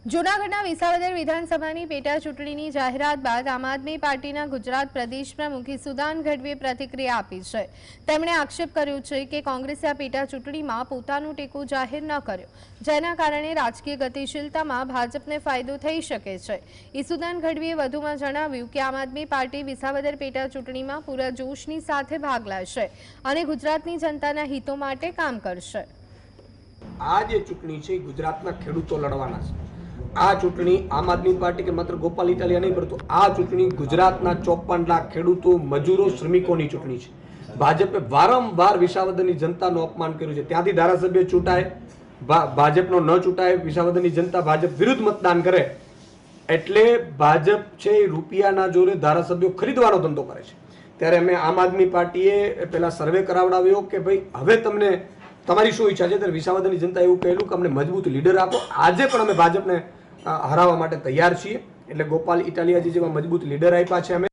જૂનાગઢના વિસાવદર વિધાનસભાની પેટા ચૂંટણીની જાહેરાત બાદ આમ આદમી પાર્ટીના ગુજરાત પ્રદેશ પ્રમુખ ઈસુદાન ગઢવીએ પ્રતિક્રિયા આપી છે। તેમણે આક્ષેપ કર્યો છે કે કોંગ્રેસે આ પેટા ચૂંટણીમાં પોતાનો ટેકો જાહેર ન કર્યો, જેના કારણે રાજકીય ગતિશીલતામાં ભાજપને ફાયદો થઈ શકે છે। ઈસુદાન ગઢવીએ વધુમાં જણાવ્યું કે આમ આદમી પાર્ટી વિસાવદર પેટા ચૂંટણીમાં પૂરા જોશની સાથે ભાગ લેશે અને ગુજરાતની જનતાના હિતો માટે કામ કરશે। આ જે ચૂંટણી છે ગુજરાતના ખેડૂતો લડવાના છે। આ ચૂંટણી આમ આદમી પાર્ટી કે માત્ર ગોપાલ ઇટાલિયા નહીં, પરંતુ આ ચૂંટણી ગુજરાતના 54 લાખ ખેડૂતો, મજૂરો, શ્રમિકોની ચૂંટણી છે। ભાજપે વારંવાર વિસાવદરની જનતાનું અપમાન કર્યું છે। ત્યાંથી ધારાસભ્ય ચૂંટાય, ભાજપનો ન ચૂંટાય, વિસાવદરની જનતા ભાજપ વિરુદ્ધ મતદાન કરે એટલે ભાજપ છે રૂપિયાના જોરે ધારાસભ્યો ખરીદવાનો ધંધો કરે છે। ત્યારે અમે આમ આદમી પાર્ટીએ પેલા સર્વે કરાવડાવ્યો કે ભાઈ હવે તમને તમારી શું ઈચ્છા છે? ત્યારે વિસાવદરની જનતા એવું કહેલું કે અમને મજબૂત લીડર આપો। આજે પણ અમે ભાજપને હરાવવા માટે તૈયાર છીએ। એટલે ગોપાલ ઇટાલિયાજી જેવા મજબૂત લીડર આપ્યા છે અમે।